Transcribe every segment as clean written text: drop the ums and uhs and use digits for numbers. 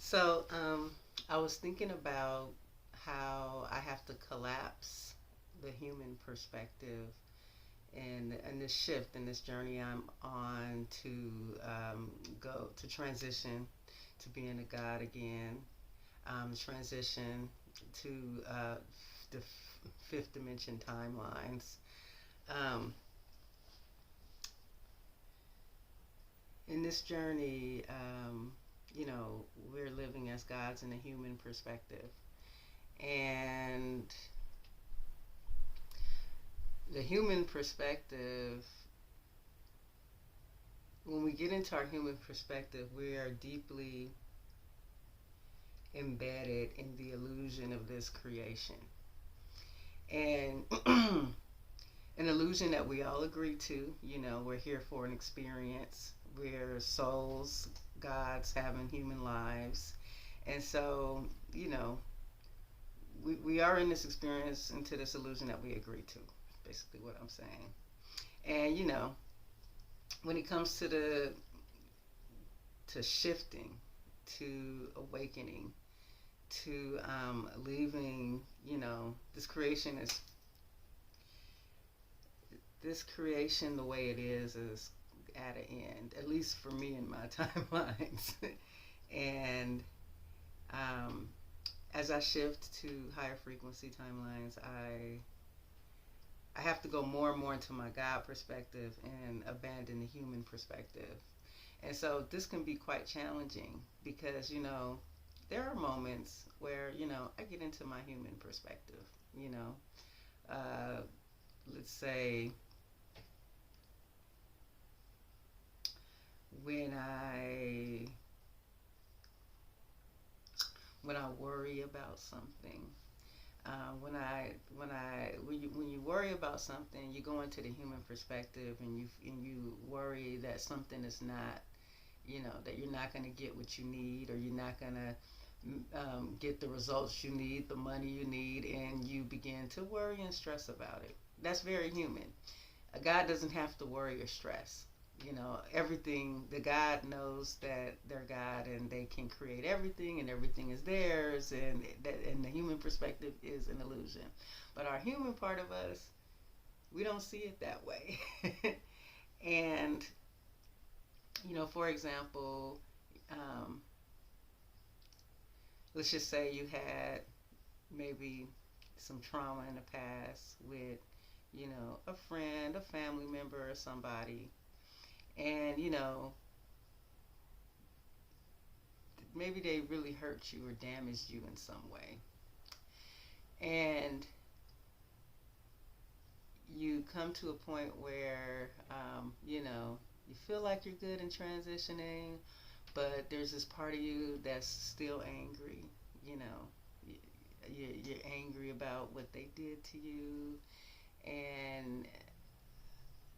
So, I was thinking about how I have to collapse the human perspective and this shift in this journey I'm on to go to transition to being a God again, transition to the fifth dimension timelines. Um, in this journey, we're living as gods in a human perspective. And the human perspective, when we get into our human perspective, we are deeply embedded in the illusion of this creation. And an illusion that we all agree to, we're here for an experience. We're souls, gods having human lives. And so, you know, we are in this experience into this illusion that we agree to, basically what I'm saying. And, when it comes to to shifting, to awakening, to leaving, this creation the way it is at an end, at least for me in my timelines. And um, as I shift to higher frequency timelines, I have to go more and more into my God perspective and abandon the human perspective. And so this can be quite challenging because, there are moments where, I get into my human perspective, you know. Uh, let's say when I when I worry about something. When you worry about something, you go into the human perspective, and you worry that something is not, that you're not going to get what you need, or you're not going to get the results you need, the money you need, and you begin to worry and stress about it. That's very human. A God doesn't have to worry or stress. Everything, the God knows that they're God and they can create everything and everything is theirs, and the human perspective is an illusion. But our human part of us, we don't see it that way. And, for example, um, let's just say you had maybe some trauma in the past with, a friend, a family member, or somebody. And, maybe they really hurt you or damaged you in some way. And you come to a point where, you feel like you're good in transitioning, but there's this part of you that's still angry. You know, you're angry about what they did to you, and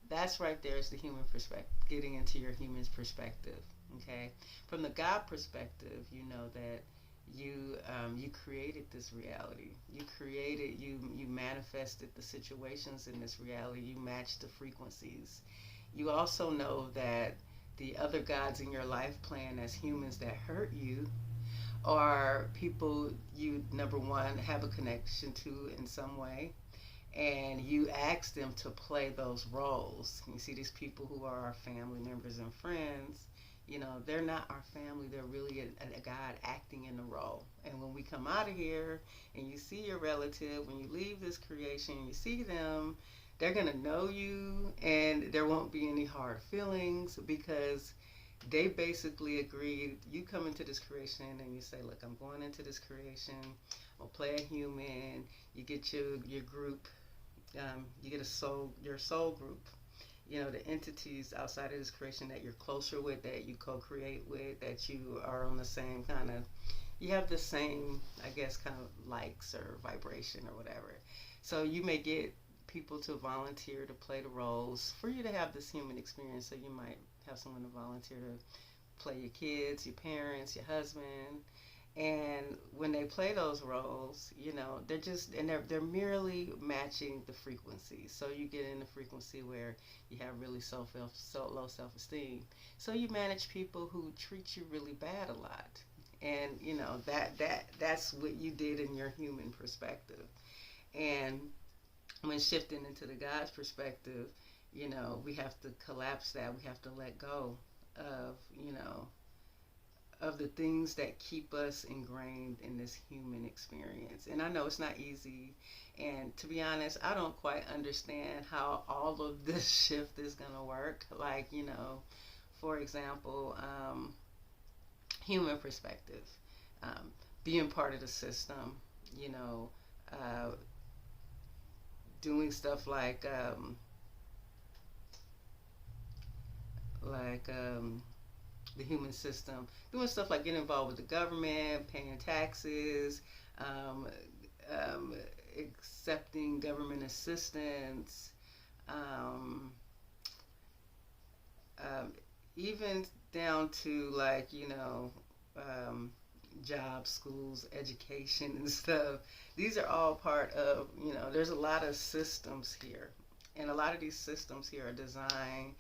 that's right there is the human perspective, getting into your human's perspective. Okay, from the God perspective, you know that you created this reality. You manifested the situations in this reality. You matched the frequencies. You also know that the other gods in your life plan as humans that hurt you are people you, number one, have a connection to in some way, and you ask them to play those roles. You see, these people who are our family members and friends, they're not our family. They're really a God acting in the role. And when we come out of here and you see your relative, when you leave this creation, you see them, they're going to know you, and there won't be any hard feelings because they basically agreed. You come into this creation and you say, look, I'm going into this creation. I'll play a human. You get your group. You get your soul group. The entities outside of this creation that you're closer with, that you co-create with, that you are on the same kind of, you have the same, I guess, kind of likes or vibration or whatever. So you may get people to volunteer to play the roles for you to have this human experience. So you might have someone to volunteer to play your kids, your parents, your husband. And when they play those roles, they're merely matching the frequency. So you get in the frequency where you have really so low self-esteem. So you manage people who treat you really bad a lot. And that's what you did in your human perspective. And when shifting into the God's perspective, we have to collapse that. We have to let go of, of the things that keep us ingrained in this human experience. And I know it's not easy. And to be honest, I don't quite understand how all of this shift is going to work. Like, for example, human perspective, being part of the system, you know, uh, doing stuff like the human system, doing stuff like getting involved with the government, paying taxes, um, um, accepting government assistance, um, um, even down to um, jobs, schools, education, and stuff. These are all part of, there's a lot of systems here. And a lot of these systems here are designed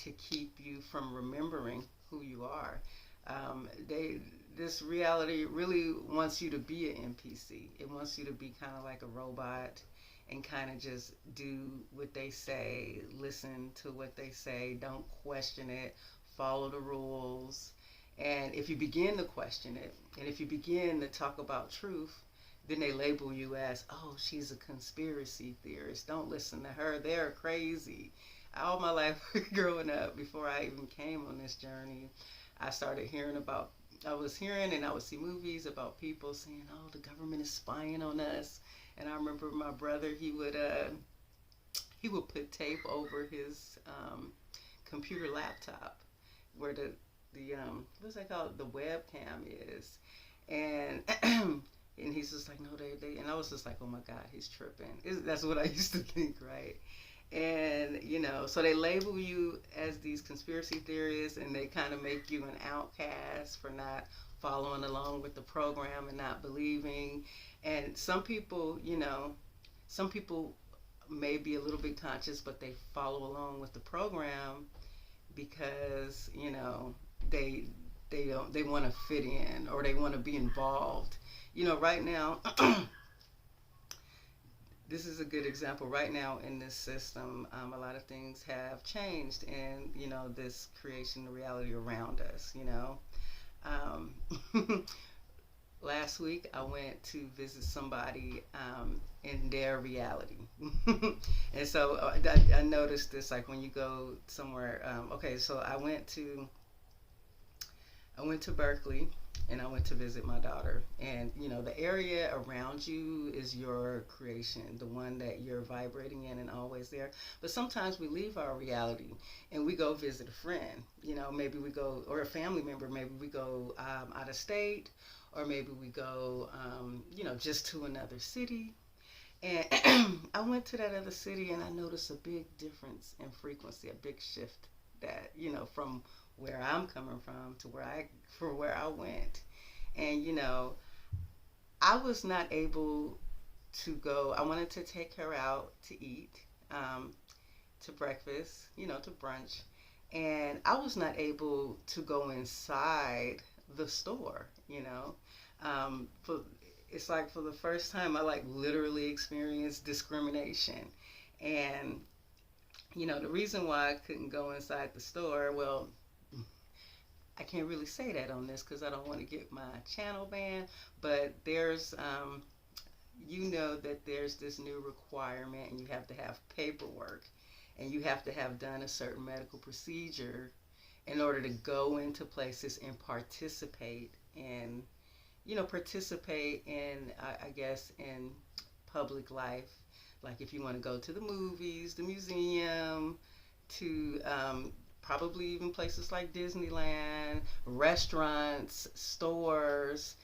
to keep you from remembering who you are. This reality really wants you to be an NPC. It wants you to be kind of like a robot and kind of just do what they say, listen to what they say, don't question it, follow the rules. And if you begin to question it, and if you begin to talk about truth, then they label you as, oh, she's a conspiracy theorist. Don't listen to her. They're crazy. All my life growing up, before I even came on this journey, I started hearing about, I was hearing and I would see movies about people saying, oh, the government is spying on us. And I remember my brother, he would put tape over his computer laptop where the what's that called, the webcam is, and and he's just like, no, they, and I was just like, oh my God, he's tripping. That's what I used to think, right? And so they label you as these conspiracy theorists, and they kind of make you an outcast for not following along with the program and not believing. And some people, some people may be a little bit conscious, but they follow along with the program because they want to fit in, or they want to be involved. Right now, this is a good example. Right now in this system, a lot of things have changed in this creation, the reality around us. Um, Last week I went to visit somebody in their reality. And so I noticed this, like when you go somewhere. Okay, so I went to Berkeley, and I went to visit my daughter. And the area around you is your creation, the one that you're vibrating in and always there. But sometimes we leave our reality and we go visit a friend. Maybe we go, or a family member. Maybe we go out of state, or maybe we go, just to another city. And I went to that other city, and I noticed a big difference in frequency, a big shift that, from where I'm coming from to where I went. And, I was not able to go. I wanted to take her out to eat, to breakfast, to brunch. And I was not able to go inside the store, For it's like for the first time I literally experienced discrimination. And the reason why I couldn't go inside the store, well, I can't really say that on this because I don't want to get my channel banned, but there's that there's this new requirement, and you have to have paperwork, and you have to have done a certain medical procedure in order to go into places and participate in I guess in public life. Like if you want to go to the movies, the museum, to probably even places like Disneyland, restaurants, stores.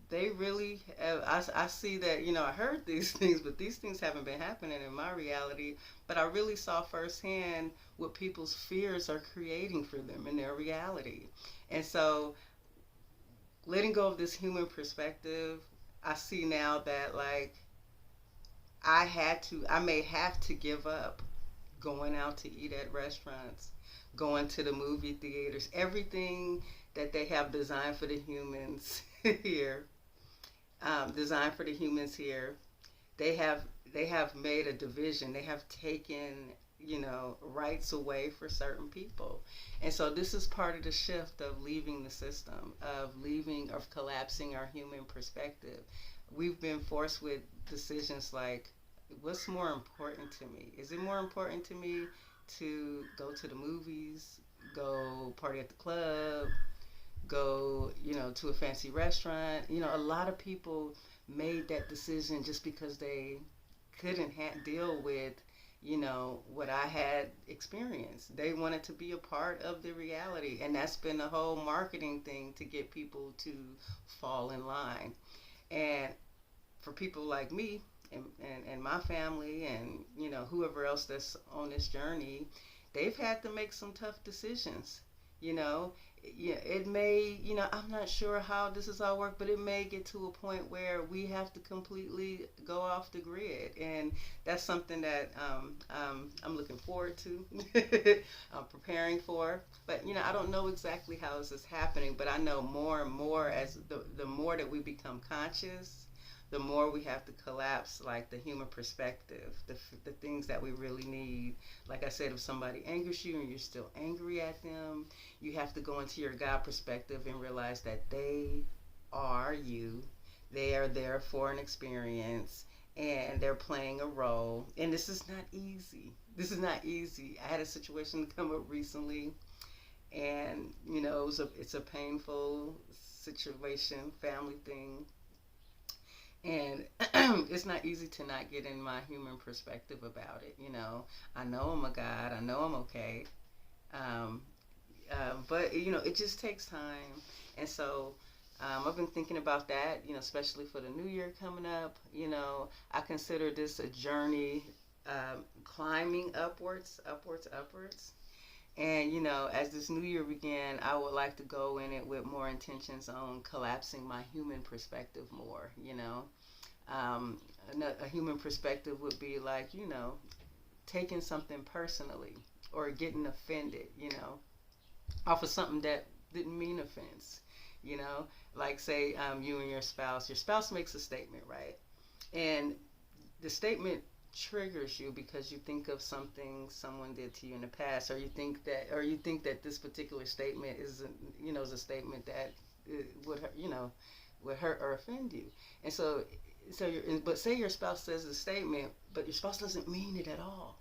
They really I see that, I heard these things, but these things haven't been happening in my reality. But I really saw firsthand what people's fears are creating for them in their reality. And so letting go of this human perspective, I see now that I may have to give up going out to eat at restaurants, going to the movie theaters, everything that they have designed for the humans here, designed for the humans here, they have they have made a division. They have taken, rights away for certain people. And so this is part of the shift of leaving the system, of collapsing our human perspective. We've been forced with decisions like, what's more important to me? Is it more important to me to go to the movies, go party at the club, go, to a fancy restaurant? A lot of people made that decision just because they couldn't deal with, what I had experienced. They wanted to be a part of the reality, and that's been the whole marketing thing to get people to fall in line. And for people like me and my family and, whoever else that's on this journey, they've had to make some tough decisions. You know, yeah, it may, I'm not sure how this is all work, but it may get to a point where we have to completely go off the grid. And that's something that I'm looking forward to, I'm preparing for. But, I don't know exactly how this is happening, but I know more and more as the more that we become conscious, the more we have to collapse like the human perspective, the things that we really need. Like I said, if somebody angers you and you're still angry at them, you have to go into your God perspective and realize that they are you. They are there for an experience and they're playing a role. And this is not easy. This is not easy. I had a situation come up recently, and it's a painful situation, family thing, and it's not easy to not get in my human perspective about it. I know I'm a God. I know I'm okay. Um, but it just takes time. And so I've been thinking about that. Especially for the new year coming up. I consider this a journey, climbing upwards, upwards, upwards. And as this new year began, I would like to go in it with more intentions on collapsing my human perspective more. Um, a human perspective would be like, taking something personally or getting offended, off of something that didn't mean offense, you know, like say you and your spouse makes a statement, right? And the statement triggers you because you think of something someone did to you in the past, or you think that this particular statement is a statement that would hurt or offend you. And but say your spouse says a statement, but your spouse doesn't mean it at all.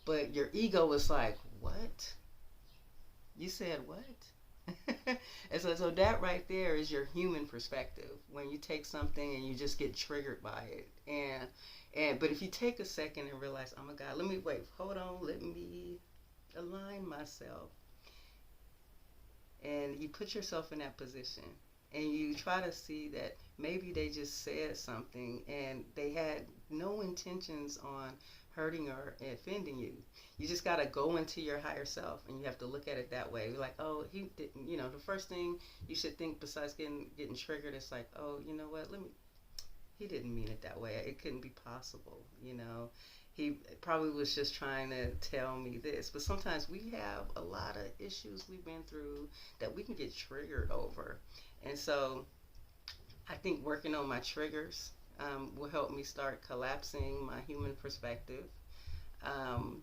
But your ego is like, what? You said what? And so that right there is your human perspective. When you take something and you just get triggered by it. But if you take a second and realize, oh my God, hold on, let me align myself. And you put yourself in that position and you try to see that maybe they just said something and they had no intentions on hurting or offending you. You just got to go into your higher self and you have to look at it that way. You're like, oh, he didn't, the first thing you should think besides getting triggered is like, oh, you know what, he didn't mean it that way. It couldn't be possible, He probably was just trying to tell me this. But sometimes we have a lot of issues we've been through that we can get triggered over. And so I think working on my triggers will help me start collapsing my human perspective. Um,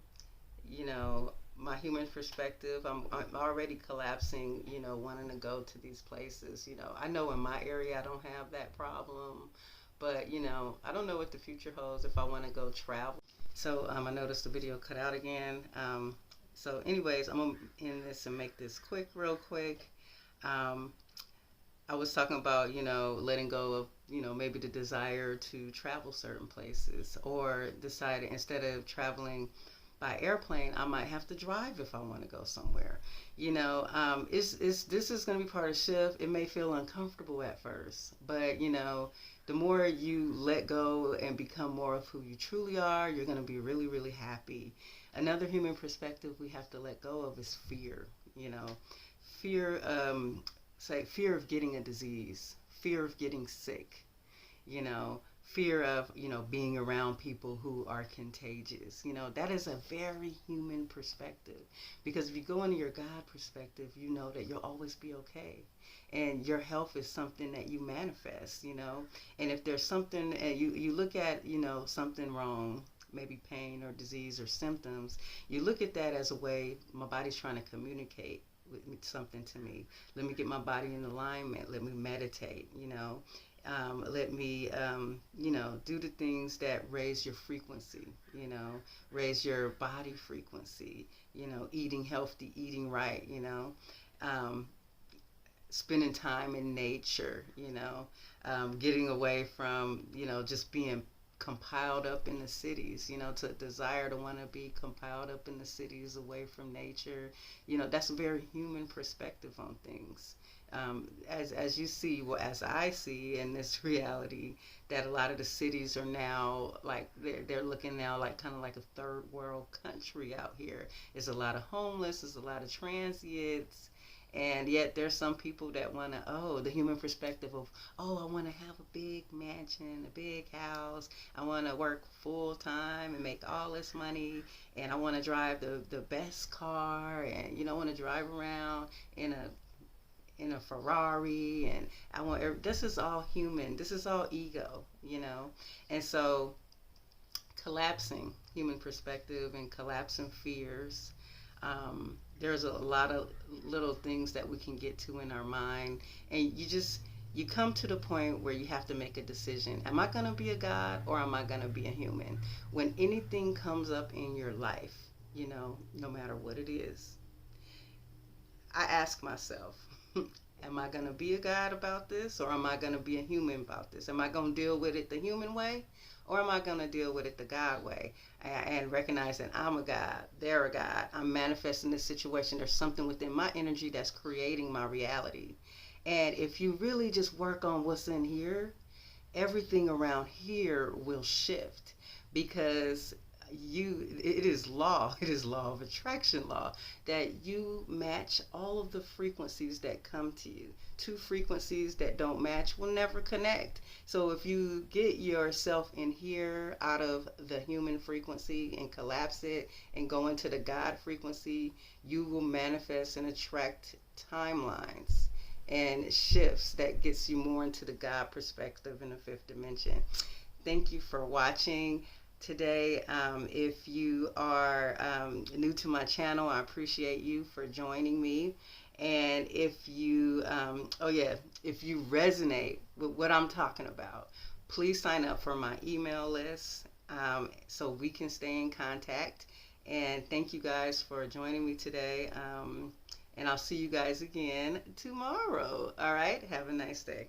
my human perspective, I'm already collapsing, wanting to go to these places. I know in my area I don't have that problem, but, I don't know what the future holds if I want to go travel. So I noticed the video cut out again. So anyways, I'm going to end this and make this real quick. I was talking about, letting go of, maybe the desire to travel certain places, or decided instead of traveling by airplane, I might have to drive if I want to go somewhere. This is going to be part of the shift. It may feel uncomfortable at first, but, the more you let go and become more of who you truly are, you're going to be really, really happy. Another human perspective we have to let go of is fear. Fear, fear of getting a disease, fear of getting sick, fear of, being around people who are contagious. That is a very human perspective, because if you go into your God perspective, you know that you'll always be okay. And your health is something that you manifest, and if there's something, and you look at, something wrong, maybe pain or disease or symptoms, you look at that as a way, my body's trying to communicate with something to me. Let me get my body in alignment. Let me meditate, let me, do the things that raise your frequency, raise your body frequency, eating healthy, eating right, um, spending time in nature, getting away from, just being compiled up in the cities, to desire to want to be compiled up in the cities away from nature. That's a very human perspective on things. As you see, well, as I see in this reality, that a lot of the cities are now like they're looking now like kind of like a third world country out here. There's a lot of homeless, there's a lot of transients, and yet there's some people that want to, the human perspective of, I want to have a big mansion, a big house. I want to work full time and make all this money, and I want to drive the best car, and I want to drive around in a Ferrari, and this is all human. This is all ego. And so collapsing human perspective and collapsing fears. There's a lot of little things that we can get to in our mind, and you come to the point where you have to make a decision. Am I going to be a God, or am I going to be a human? When anything comes up in your life, no matter what it is, I ask myself, am I going to be a God about this, or am I going to be a human about this? Am I going to deal with it the human way, or am I going to deal with it the God way? And recognize that I'm a God, they're a God. I'm manifesting this situation. There's something within my energy that's creating my reality. And if you really just work on what's in here, everything around here will shift, because it is law of attraction law, that you match all of the frequencies that come to you. Two frequencies that don't match will never connect. So if you get yourself in here out of the human frequency and collapse it and go into the God frequency, you will manifest and attract timelines and shifts that gets you more into the God perspective in the fifth dimension. Thank you for watching today. If you are new to my channel, I appreciate you for joining me. And if you if you resonate with what I'm talking about, please sign up for my email list, so we can stay in contact. And thank you guys for joining me today, and I'll see you guys again tomorrow. All right, have a nice day.